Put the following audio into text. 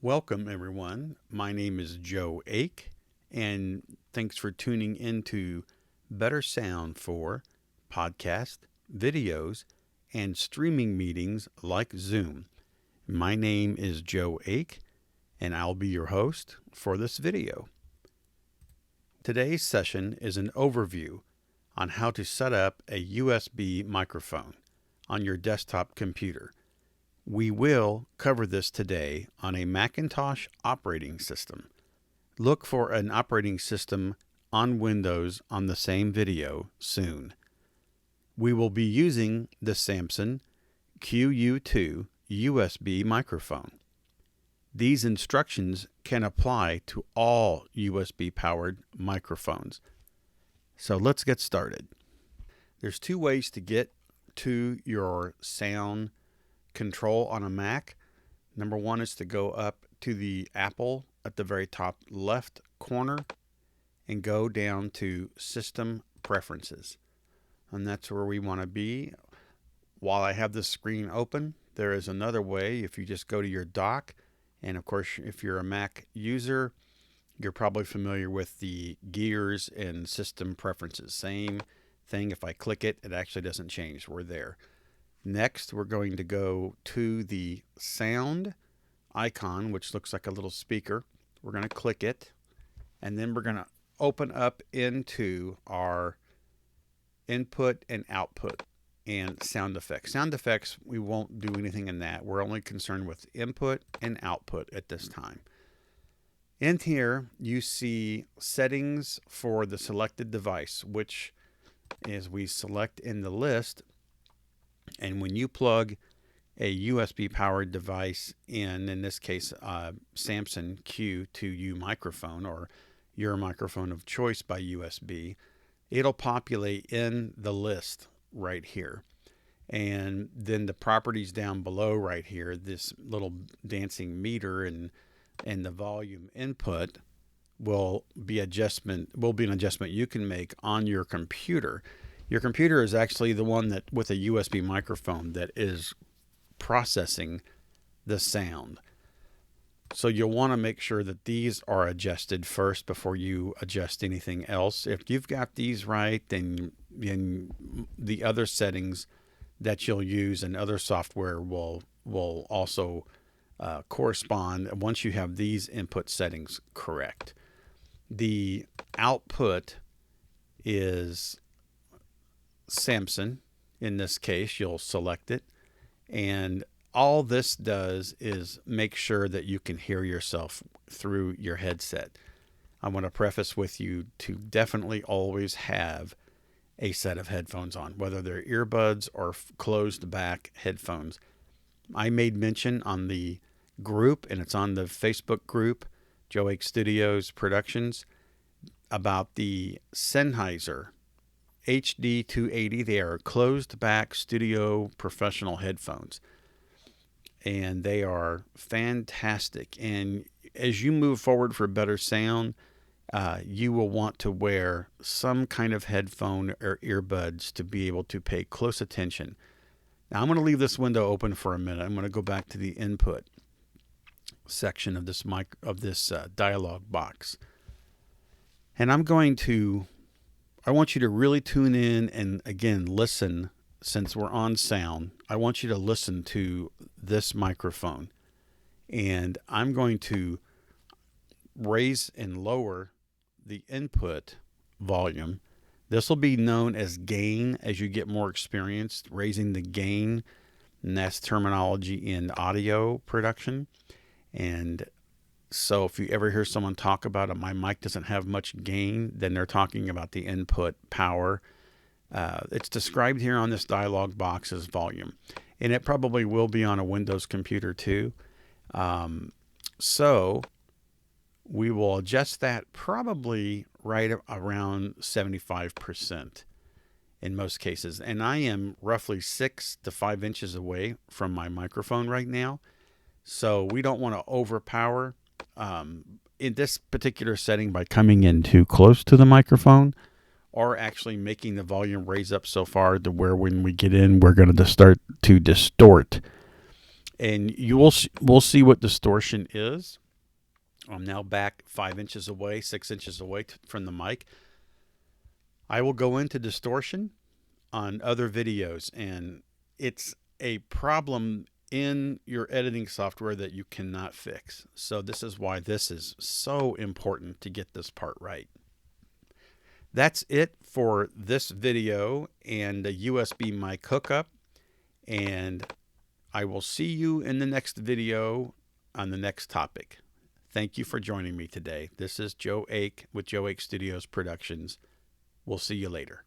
Welcome, everyone. My name is Joe Ake, and thanks for tuning into Better Sound for podcast, videos, and streaming meetings like Zoom. My name is Joe Ake, and I'll be your host for this video. Today's session is an overview on how to set up a USB microphone on your desktop computer. We will cover this today on a Macintosh operating system. Look for an operating system on Windows on the same video soon. We will be using the Samson QU2 USB microphone. These instructions can apply to all USB-powered microphones. So let's get started. There's two ways to get to your sound control on a Mac. Number one is to go up to the Apple at the very top left corner and go down to System Preferences. And that's where we want to be. While I have this screen open, there is another way. If you just go to your dock, and of course, if you're a Mac user, you're probably familiar with the gears and System Preferences. Same thing. If I click it, it actually doesn't change. We're there. Next, we're going to go to the sound icon, which looks like a little speaker. We're going to click it, and then we're going to open up into our input and output and sound effects. Sound effects, we won't do anything in that. We're only concerned with input and output at this time. In here, you see settings for the selected device, which is we select in the list. And when you plug a USB powered device in this case, Samson Q2U microphone, or your microphone of choice by USB, it'll populate in the list right here. And then the properties down below right here, this little dancing meter and the volume input will be an adjustment you can make on your computer. Your computer is actually the one that with a USB microphone that is processing the sound. So you'll want to make sure that these are adjusted first before you adjust anything else. If you've got these right, then the other settings that you'll use and other software will also correspond once you have these input settings correct. The output is Samson. In this case, you'll select it, and all this does is make sure that you can hear yourself through your headset. I want to preface with you to definitely always have a set of headphones on, whether they're earbuds or closed back headphones. I made mention on the group, and it's on the Facebook group, Joe Ake Studios Productions, about the Sennheiser HD 280. They are closed back studio professional headphones, and they are fantastic. And as you move forward for better sound, you will want to wear some kind of headphone or earbuds to be able to pay close attention. Now I'm going to leave this window open for a minute. I'm going to go back to the input section of this dialog box, and I want you to really tune in and, again, listen. Since we're on sound, I want you to listen to this microphone. And I'm going to raise and lower the input volume. This will be known as gain as you get more experienced, raising the gain. And that's terminology in audio production. And so if you ever hear someone talk about it, my mic doesn't have much gain, then they're talking about the input power. It's described here on this dialog box as volume, and it probably will be on a Windows computer too. So we will adjust that probably right around 75% in most cases. And I am roughly 6 to 5 inches away from my microphone right now. So we don't want to overpower in this particular setting by coming in too close to the microphone, or actually making the volume raise up so far to where when we get in, we're going to start to distort And we'll see what distortion is. I'm now back 5 inches away, 6 inches away from the mic. I will go into distortion on other videos, and it's a problem in your editing software that you cannot fix. So this is why this is so important to get this part right. That's it for this video and the USB mic hookup, and I will see you in the next video on the next topic. Thank you for joining me today. This is Joe Ake with Joe Ake Studios Productions. We'll see you later.